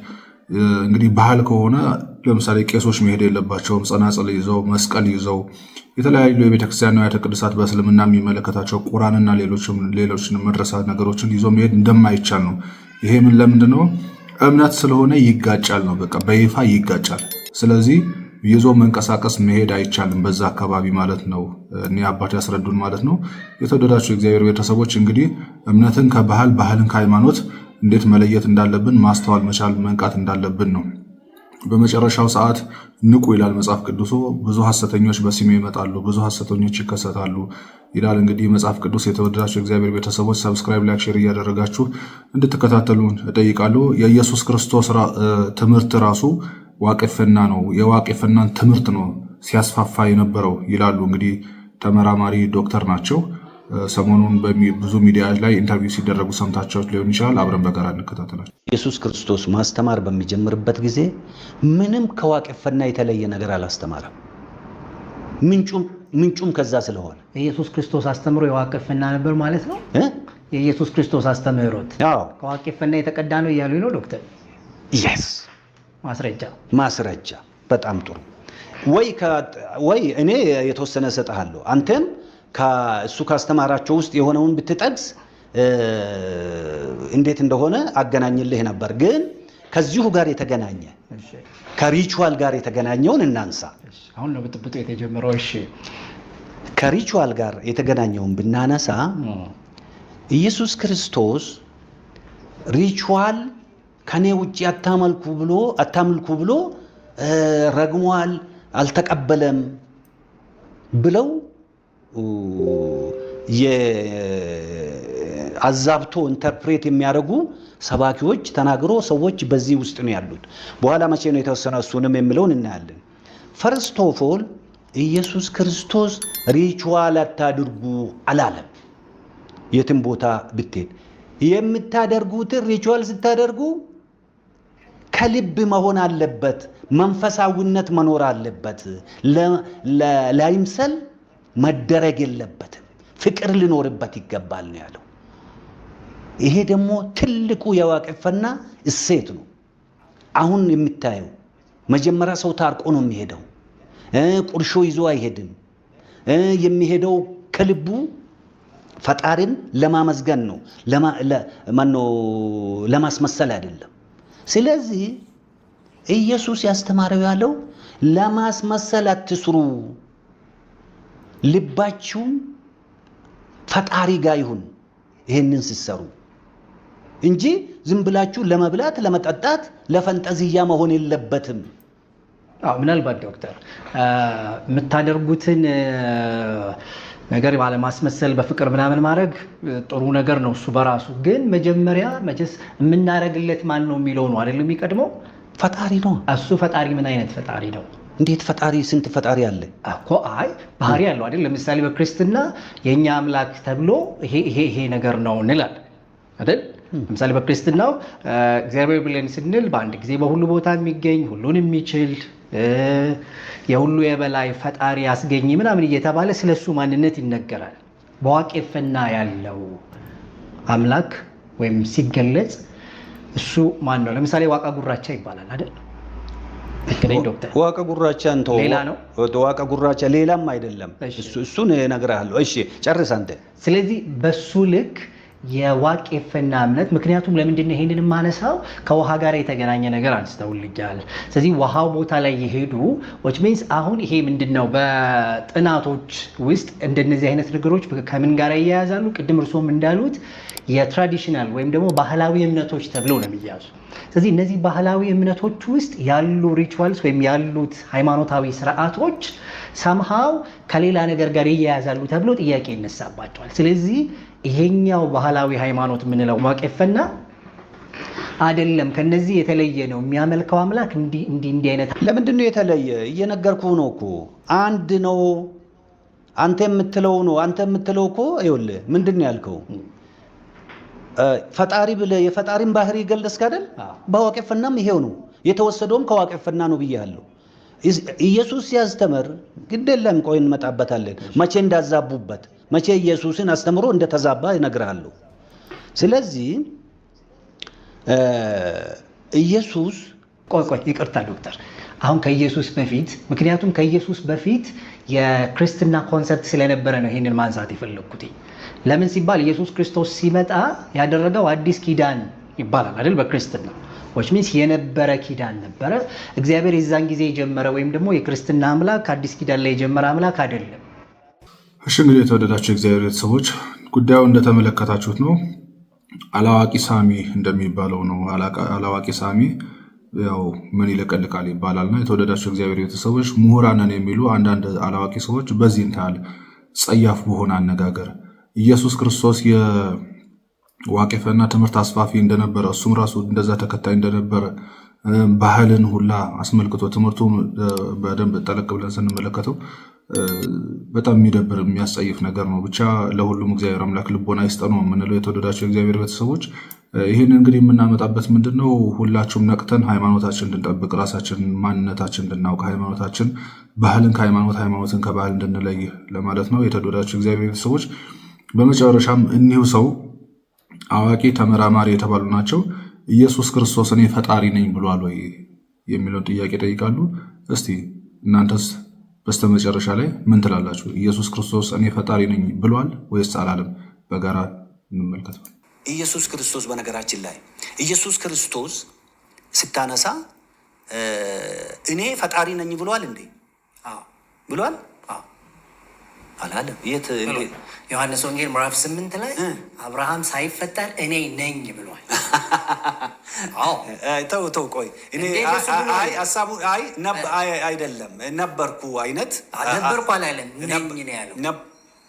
እንግዲህ ባህል ከሆነ ለምሳሌ ቄሶች መሄድ የለባቸውም። ጸናጽል ይዘው መስቀል ይዘው የተለያዩ የቤተክርስቲያን ንዋያተ ቅድሳት በእስልምና የሚመለከታቸው ቁርአንና ሌሎችን መድረሳ ነገሮችን ይዘው መሄድ እንደማይቻል ነው። ይሄ ምን ለምንድን ነው? እምነት ስለሆነ ይጋጫል ነው። በቃ በይፋ ይጋጫል። ስለዚህ ይዞ መንቀሳቀስ መሄድ አይቻልም በዛ አካባቢ ማለት ነው። እኔ አባት ያስረዱን ማለት ነው። የተወደዳችሁ የእግዚአብሔር ቤተሰቦች እንግዲህ እምነትን ከባህል ባህልን ከሃይማኖት እንዴት መለየት እንዳለብን ማስተዋል መቻል መንቃት እንዳለብን ነው። በመጨረሻው ሰዓት ንቁ ይላል መጽሐፍ ቅዱሱ። ብዙ ሐሰተኞች በስሜ ይመጣሉ፣ ብዙ ሐሰተኞች ይከሰታሉ ይላል። እንግዲህ መጽሐፍ ቅዱስ የተወደዳችሁ የእግዚአብሔር ቤተሰቦች ሰብስክራይብ፣ ላይክ፣ ሼር እያደረጋችሁ እንድትከታተሉን እጠይቃለሁ። የኢየሱስ ክርስቶስ ትምህርት ራሱ ዋቄፈና ነው። የዋቄፈናን ትምህርት ነው ሲያስፋፋ የነበረው ይላሉ። እንግዲህ ተመራማሪ ዶክተር ናቸው። ሰሞኑን ብዙ ሚዲያ ላይ ኢንተርቪው ሲደረጉ ሰምታቸው ሊሆን ይችላል። አብረን በጋራ እንከታተላቸው። ኢየሱስ ክርስቶስ ማስተማር በሚጀምርበት ጊዜ ምንም ከዋቄፈና የተለየ ነገር አላስተማረም። ምንጩም ከዛ ስለሆነ ኢየሱስ ክርስቶስ አስተምሮ የዋቄፈና ነበር ማለት ነው። የኢየሱስ ክርስቶስ አስተምህሮት ከዋቄፈና የተቀዳ ነው እያሉ ነው ዶክተር? የስ ማስረጃ። በጣም ጥሩ። ወይ እኔ የተወሰነ እሰጥሃለሁ፣ አንተም እሱ ካስተማራቸው ውስጥ የሆነውን ብትጠቅስ እንዴት እንደሆነ አገናኝልህ ነበር። ግን ከዚሁ ጋር የተገናኘ ከሪቹዋል ጋር የተገናኘውን እናንሳ። አሁን ነው ብጥብጡ የተጀመረው። እሺ፣ ከሪቹዋል ጋር የተገናኘውን ብናነሳ ኢየሱስ ክርስቶስ ሪቹዋል ከኔ ውጭ አታምልኩ ብሎ ረግሟል፣ አልተቀበለም ብለው አዛብቶ ኢንተርፕሬት የሚያደርጉ ሰባኪዎች ተናግሮ ሰዎች በዚህ ውስጥ ነው ያሉት። በኋላ መቼ ነው የተወሰነው እሱንም የሚለውን እናያለን። ፈርስት ኦፍ ኦል ኢየሱስ ክርስቶስ ሪቹዋል አታድርጉ አላለም። የትም ቦታ ብትሄድ የምታደርጉትን ሪቹዋል ስታደርጉ ከልብ መሆን አለበት፣ መንፈሳዊነት መኖር አለበት። ላይምሰል መደረግ የለበትም፣ ፍቅር ሊኖርበት ይገባል ነው ያለው። ይሄ ደግሞ ትልቁ የዋቄፈና እሴት ነው። አሁን የምታየው መጀመሪያ ሰው ታርቆ ነው የሚሄደው፣ ቁርሾ ይዞ አይሄድም። የሚሄደው ከልቡ ፈጣሪን ለማመስገን ነው፣ ለማስመሰል አይደለም። ስለዚህ ኢየሱስ ያስተማረው ያለው ለማስመሰል አትስሩ፣ ልባችሁ ፈጣሪ ጋር ይሁን ይሄንን ሲሰሩ እንጂ ዝም ብላችሁ ለመብላት ለመጠጣት ለፈንጠዝያ መሆን የለበትም። ምናልባት ዶክተር የምታደርጉትን ነገር ባለማስመሰል በፍቅር ምናምን ማድረግ ጥሩ ነገር ነው እሱ በራሱ። ግን መጀመሪያ መቼስ የምናደርግለት ማን ነው የሚለው ነው አይደል የሚቀድመው? ፈጣሪ ነው። እሱ ፈጣሪ ምን አይነት ፈጣሪ ነው? እንዴት ፈጣሪ? ስንት ፈጣሪ አለ እኮ። ባህሪ ያለው አይደል? ለምሳሌ በክርስትና የኛ አምላክ ተብሎ ይሄ ነገር ነው እንላለን አይደል? ለምሳሌ በክርስትናው እግዚአብሔር ብለን ስንል በአንድ ጊዜ በሁሉ ቦታ የሚገኝ ሁሉን የሚችል የሁሉ የበላይ ፈጣሪ ያስገኝ ምናምን እየተባለ ስለሱ ማንነት ይነገራል። በዋቄፈና ያለው አምላክ ወይም ሲገለጽ እሱ ማን ነው? ለምሳሌ ዋቃ ጉራቻ ይባላል አይደል? ዶክተር ዋቃ ጉራቻ እንተው፣ ሌላ ነው። ዋቃ ጉራቻ ሌላም አይደለም። እሱን እነግርሃለሁ። እሺ ጨርስ አንተ። ስለዚህ በሱ ልክ የዋቄፈና እምነት። ምክንያቱም ለምንድነው ይሄንን ማነሳው? ከውሃ ጋር የተገናኘ ነገር አንስተውልኛል። ስለዚህ ውሃው ቦታ ላይ የሄዱ which means አሁን ይሄ ምንድነው በጥናቶች ውስጥ እንደነዚህ አይነት ነገሮች ከምን ጋር ይያያዛሉ? ቅድም እርሶም እንዳሉት የትራዲሽናል ወይም ደግሞ ባህላዊ እምነቶች ተብለው ነው የሚያዙ። ስለዚህ እነዚህ ባህላዊ እምነቶች ውስጥ ያሉ ሪቹዋልስ ወይም ያሉት ሃይማኖታዊ ስርዓቶች ሰምሃው ከሌላ ነገር ጋር ይያያዛሉ ተብሎ ጥያቄ ይነሳባቸዋል። ስለዚህ ይሄኛው ባህላዊ ሃይማኖት የምንለው ዋቄፈና አይደለም፣ ከነዚህ የተለየ ነው። የሚያመልከው አምላክ እንዲህ አይነት። ለምንድን ነው የተለየ? እየነገርኩህ ነው እኮ አንድ ነው። አንተ የምትለው እኮ ይኸውልህ፣ ምንድን ነው ያልከው? ፈጣሪ ብለህ የፈጣሪን ባህሪ ገለጽክ አይደል? በዋቄፈናም ይሄው ነው የተወሰደውም ከዋቄፈና ነው ብያለሁ። ኢየሱስ ሲያስተምር ግድ የለም፣ ቆይ እንመጣበታለን። መቼ እንዳዛቡበት መቼ ኢየሱስን አስተምሮ እንደተዛባ እነግርሃለሁ። ስለዚህ ኢየሱስ ቆይ ይቅርታ ዶክተር፣ አሁን ከኢየሱስ በፊት ምክንያቱም ከኢየሱስ በፊት የክርስትና ኮንሰፕት ስለነበረ ነው ይሄንን ማንሳት የፈለኩት። ለምን ሲባል ኢየሱስ ክርስቶስ ሲመጣ ያደረገው አዲስ ኪዳን ይባላል አይደል? በክርስትና which means የነበረ ኪዳን ነበረ። እግዚአብሔር የዛን ጊዜ የጀመረ ወይም ደግሞ የክርስትና አምላክ አዲስ ኪዳን ላይ የጀመረ አምላክ አይደለም። እሺ እንግዲህ የተወደዳችሁ የእግዚአብሔር ቤተሰቦች ጉዳዩ እንደተመለከታችሁት ነው። አላዋቂ ሳሚ እንደሚባለው ነው። አላዋቂ ሳሚ ያው ምን ይለቀልቃል ይባላልና የተወደዳችሁ እግዚአብሔር ቤተሰቦች ምሁራንን የሚሉ አንዳንድ አላዋቂ ሰዎች በዚህ እንታል ጸያፍ በሆነ አነጋገር ኢየሱስ ክርስቶስ የዋቄፈና ትምህርት አስፋፊ እንደነበረ እሱም ራሱ እንደዛ ተከታይ እንደነበረ ባህልን ሁላ አስመልክቶ ትምህርቱ በደንብ ጠለቅ ብለን ስንመለከተው በጣም የሚደብር የሚያስጸይፍ ነገር ነው። ብቻ ለሁሉም እግዚአብሔር አምላክ ልቦና ይስጠን ነው የምንለው። የተወደዳቸው የእግዚአብሔር ቤተሰቦች ይህን እንግዲህ የምናመጣበት ምንድነው? ሁላችሁም ነቅተን ሃይማኖታችን እንድንጠብቅ፣ ራሳችን ማንነታችን እንድናውቅ፣ ሃይማኖታችን ባህልን ከሃይማኖት ሃይማኖትን ከባህል እንድንለይ ለማለት ነው። የተወደዳቸው የእግዚአብሔር ቤተሰቦች በመጨረሻም እኒሁ ሰው አዋቂ ተመራማሪ የተባሉ ናቸው። ኢየሱስ ክርስቶስ እኔ ፈጣሪ ነኝ ብሏል ወይ የሚለውን ጥያቄ ጠይቃሉ። እስቲ እናንተስ በስተመጨረሻ ላይ ምን ትላላችሁ? ኢየሱስ ክርስቶስ እኔ ፈጣሪ ነኝ ብሏል ወይስ አላለም? በጋራ እንመልከት። ኢየሱስ ክርስቶስ በነገራችን ላይ ኢየሱስ ክርስቶስ ስታነሳ እኔ ፈጣሪ ነኝ ብሏል እንዴ? ብሏል? አላለም። የት? ዮሐንስ ወንጌል ምዕራፍ 8 ላይ አብርሃም ሳይፈጠር እኔ ነኝ ብሏል። ተው ቆይ እኔ ሀሳቡ አይደለም ነበርኩ አይነት ነበርኩ አላለም። ነኝ ነው ያለው።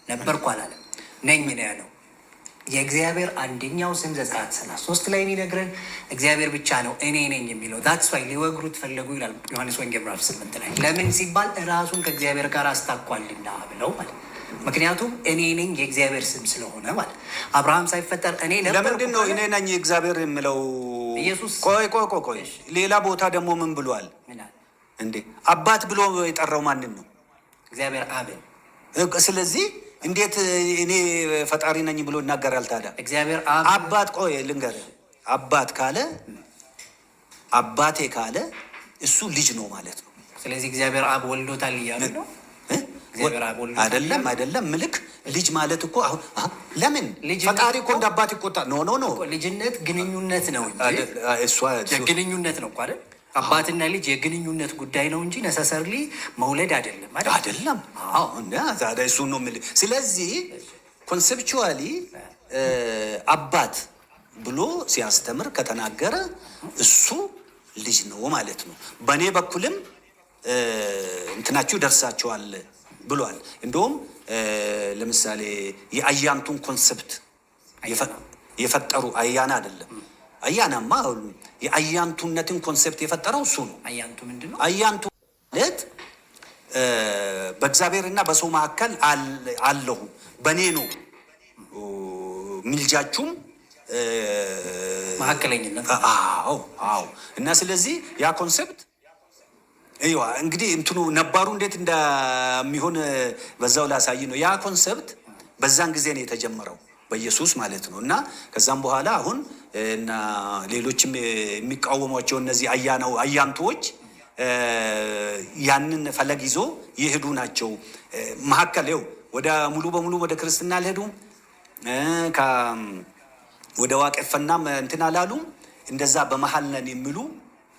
ነበርኩ አላለም፣ ነኝ ነው ያለው። የእግዚአብሔር አንደኛው ስም ዘጸአት 33 ላይ የሚነግረን እግዚአብሔር ብቻ ነው እኔ ነኝ የሚለው። ዳትስ ዋይ ሊወግሩት ፈለጉ ይላል ዮሐንስ ወንጌል ምዕራፍ 8 ላይ። ለምን ሲባል ራሱን ከእግዚአብሔር ጋር አስታኳልና ብለው ማለት። ምክንያቱም እኔ ነኝ የእግዚአብሔር ስም ስለሆነ ማለት። አብርሃም ሳይፈጠር እኔ ነበር። ለምንድን ነው እኔ ነኝ እግዚአብሔር የምለው? ኢየሱስ ቆይ ሌላ ቦታ ደግሞ ምን ብሏል እንዴ? አባት ብሎ የጠራው ማንን ነው? እግዚአብሔር አብን። ስለዚህ እንዴት እኔ ፈጣሪ ነኝ ብሎ ይናገራል ታዲያ? እግዚአብሔር አባት ቆይ ልንገርህ፣ አባት ካለ አባቴ ካለ እሱ ልጅ ነው ማለት ነው። ስለዚህ እግዚአብሔር አብ ወልዶታል እያሉ ነው። አይደለም ምልክ ልጅ ማለት እኮ አሁን ለምን ፈጣሪ እኮ እንደ አባት ይቆጣል? ኖ ልጅነት ግንኙነት ነው እንጂ የግንኙነት ነው እኮ አይደል? አባትና ልጅ የግንኙነት ጉዳይ ነው እንጂ ነሰሰርሊ መውለድ አይደለም። እሱ ነው የምልህ። ስለዚህ ኮንሴፕቹዋሊ አባት ብሎ ሲያስተምር ከተናገረ እሱ ልጅ ነው ማለት ነው። በእኔ በኩልም እንትናችሁ ደርሳችኋል ብሏል። እንደውም ለምሳሌ የአያንቱን ኮንሰፕት የፈጠሩ አያና አይደለም። አያናማ የአያንቱነትን ኮንሰፕት የፈጠረው እሱ ነው። አያንቱ ምንድን ነው? አያንቱ ማለት በእግዚአብሔርና በሰው መካከል አለሁ፣ በእኔ ነው ሚልጃችሁም መካከለኝነት። አዎ። እና ስለዚህ ያ ኮንሰፕት እንግዲህ እንትኑ ነባሩ እንዴት እንደሚሆን በዛው ላሳይ ነው። ያ ኮንሰፕት በዛን ጊዜ ነው የተጀመረው በኢየሱስ ማለት ነው። እና ከዛም በኋላ አሁን እና ሌሎችም የሚቃወሟቸው እነዚህ አያንቶች ያንን ፈለግ ይዞ ይሄዱ ናቸው። መካከል ወደ ሙሉ በሙሉ ወደ ክርስትና አልሄዱም። ወደ ዋቄፈናም እንትን አላሉም። እንደዛ በመሀል ነን የሚሉ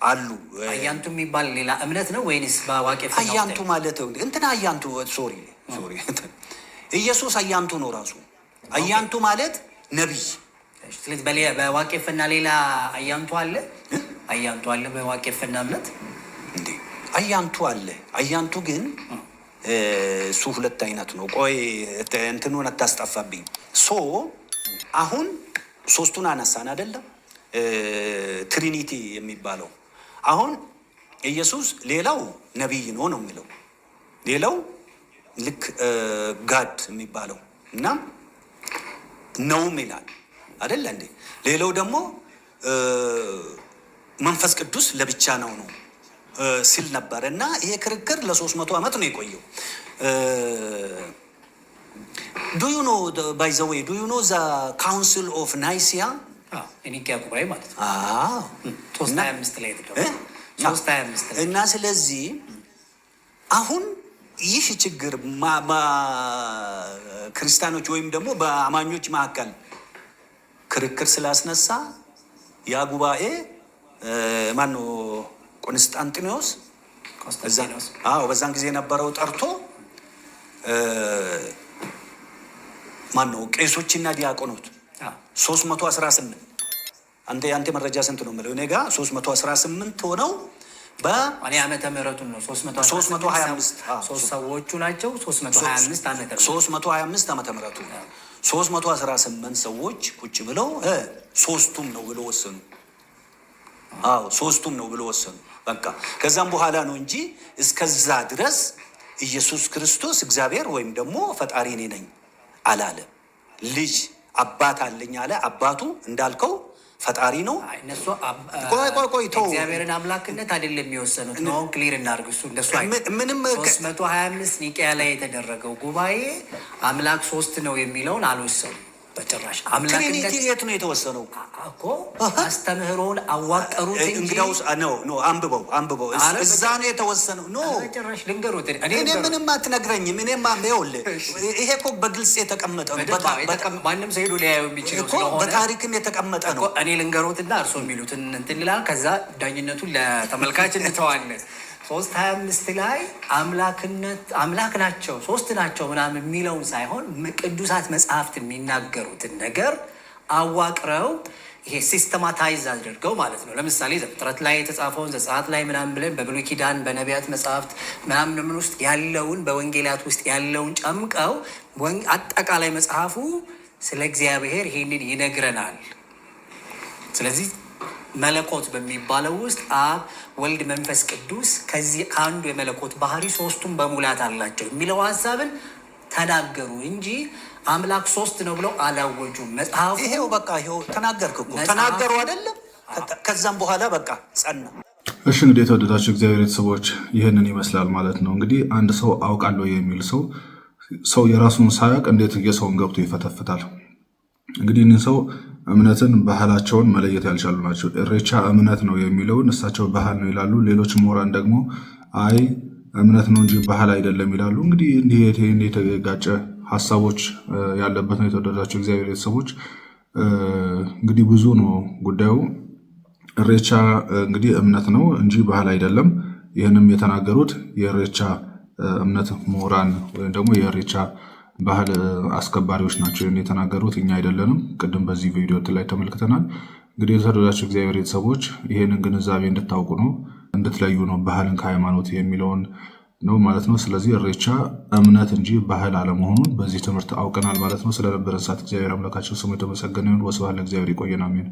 አሉ። አያንቱ የሚባል ሌላ እምነት ነው ወይንስ በዋቄፈና? አያንቱ ማለት እንትን አያንቱ ሶሪ ኢየሱስ አያንቱ ነው ራሱ። አያንቱ ማለት ነቢይ። ስለዚህ በዋቄፈና ሌላ አያንቱ አለ? አያንቱ አለ በዋቄፈና እምነት እንዴ? አያንቱ አለ። አያንቱ ግን እሱ ሁለት አይነት ነው። ቆይ እንትኑን አታስጠፋብኝ። አሁን ሶስቱን አነሳን አይደለም? ትሪኒቲ የሚባለው አሁን ኢየሱስ ሌላው ነቢይ ነው የሚለው፣ ሌላው ልክ ጋድ የሚባለው እና ነውም ይላል አይደለ እንዴ? ሌላው ደግሞ መንፈስ ቅዱስ ለብቻ ነው ሲል ነበር። እና ይሄ ክርክር ለ300 ዓመት ነው የቆየው። do you know by the way do you know the council of Nicaea? ኒቂያ ጉባኤ ማለት ነው። 325 ላይ ተደረገ። 325 ላይ እና ስለዚህ አሁን ይህ ችግር ክርስቲያኖች ወይም ደግሞ በአማኞች መካከል ክርክር ስላስነሳ ያ ጉባኤ ማነው ቆንስጣንጢኖስ በዛን ጊዜ የነበረው ጠርቶ ማነው ቄሶችና ዲያቆኖት 318 አንተ መረጃ ስንት ነው የምለው? እኔ ጋር 318 ሆነው በአኔ ዓመተ ምህረቱን ነው 325 ሶስት ሰዎቹ ናቸው። 325 ዓመተ ምህረቱ 318 ሰዎች ቁጭ ብለው ሶስቱም ነው ብሎ ወሰኑ። ሶስቱም ነው ብሎ ወሰኑ። በቃ ከዛም በኋላ ነው እንጂ እስከዛ ድረስ ኢየሱስ ክርስቶስ እግዚአብሔር ወይም ደግሞ ፈጣሪ እኔ ነኝ አላለ። ልጅ አባት አለኝ አለ። አባቱ እንዳልከው ፈጣሪ ነው። እነሱ ቆይ እግዚአብሔርን አምላክነት አይደለም የሚወሰኑት ነው። ክሊር እናድርግ። እሱ እንደሱ ምንም 325 ኒቂያ ላይ የተደረገው ጉባኤ አምላክ 3 ነው የሚለውን አልወሰኑም በጭራሽ። አምላክነት የት ነው የተወሰነው እኮ? አስተምህሮን አዋቀሩት እንጂ እንግዳውስ ነው አንብበው እዛ ነው የተወሰነው። በጭራሽ ልንገሩት። እኔ ምንም አትነግረኝም። እኔማ ይኸውልህ ይሄ እኮ በግልጽ የተቀመጠ ነው። ማንም ሰው ሄዶ ሊያየው የሚችለው ስለሆነ በታሪክም የተቀመጠ ነው። እኔ ልንገሩትና እርሶ የሚሉትን እንትን ይላል። ከዛ ዳኝነቱን ለተመልካች እንተዋለን። 325 ላይ አምላክ ናቸው 3 ናቸው ምናምን የሚለውን ሳይሆን ቅዱሳት መጽሐፍት የሚናገሩትን ነገር አዋቅረው ይሄ ሲስተማታይዝ አድርገው ማለት ነው። ለምሳሌ ዘፍጥረት ላይ የተጻፈውን ዘጸአት ላይ ምናምን ብለን በብሉይ ኪዳን በነቢያት መጽሐፍት ምናምን ውስጥ ያለውን በወንጌላት ውስጥ ያለውን ጨምቀው አጠቃላይ መጽሐፉ ስለ እግዚአብሔር ይሄንን ይነግረናል። ስለዚህ መለኮት በሚባለው ውስጥ አብ፣ ወልድ፣ መንፈስ ቅዱስ ከአንዱ የመለኮት ባህሪ 3ቱም በሙላት አላቸው የሚለው ሀሳብን ተናገሩ እንጂ አምላክ 3 ነው ብለው አላወጁም። መጽሐፉ ይሄው በቃ ይሄው ተናገሩ አይደለም። ከዛም በኋላ በቃ ጸና። እሺ እንግዲህ የተወደዳችሁ እግዚአብሔር ቤተሰቦች ይህንን ይመስላል ማለት ነው። እንግዲህ አንድ ሰው አውቃለሁ የሚል ሰው የራሱን ሳያውቅ እንዴት የሰውን ገብቶ ይፈተፍታል? እንግዲህ እኒህ ሰው እምነትን ባህላቸውን መለየት ያልቻሉ ናቸው። ኢሬቻ እምነት ነው የሚለውን እሳቸው ባህል ነው ይላሉ። ሌሎች ምሁራን ደግሞ አይ እምነት ነው እንጂ ባህል አይደለም ይላሉ። እንግዲህ እንዲህ የተጋጨ ሀሳቦች ያለበት ነው። የተወደዳቸው እግዚአብሔር ቤተሰቦች እንግዲህ ብዙ ነው ጉዳዩ። ኢሬቻ እንግዲህ እምነት ነው እንጂ ባህል አይደለም። ይህንም የተናገሩት የኢሬቻ እምነት ምሁራን ወይም ደግሞ የኢሬቻ ባህል አስከባሪዎች ናቸው የተናገሩት፣ እኛ አይደለንም። ቅድም በዚህ ቪዲዮ ላይ ተመልክተናል። እንግዲህ የተወደዳችሁ እግዚአብሔር ቤተሰቦች ይህንን ግንዛቤ እንድታውቁ ነው፣ እንድትለዩ ነው ባህልን ከሃይማኖት የሚለውን ነው ማለት ነው። ስለዚህ ኢሬቻ እምነት እንጂ ባህል አለመሆኑን በዚህ ትምህርት አውቀናል ማለት ነው። ስለነበረን ሰዓት እግዚአብሔር አምላካችን ስሙ የተመሰገነ ይሁን። ወስብሐት ለእግዚአብሔር። ይቆየን። አሜን።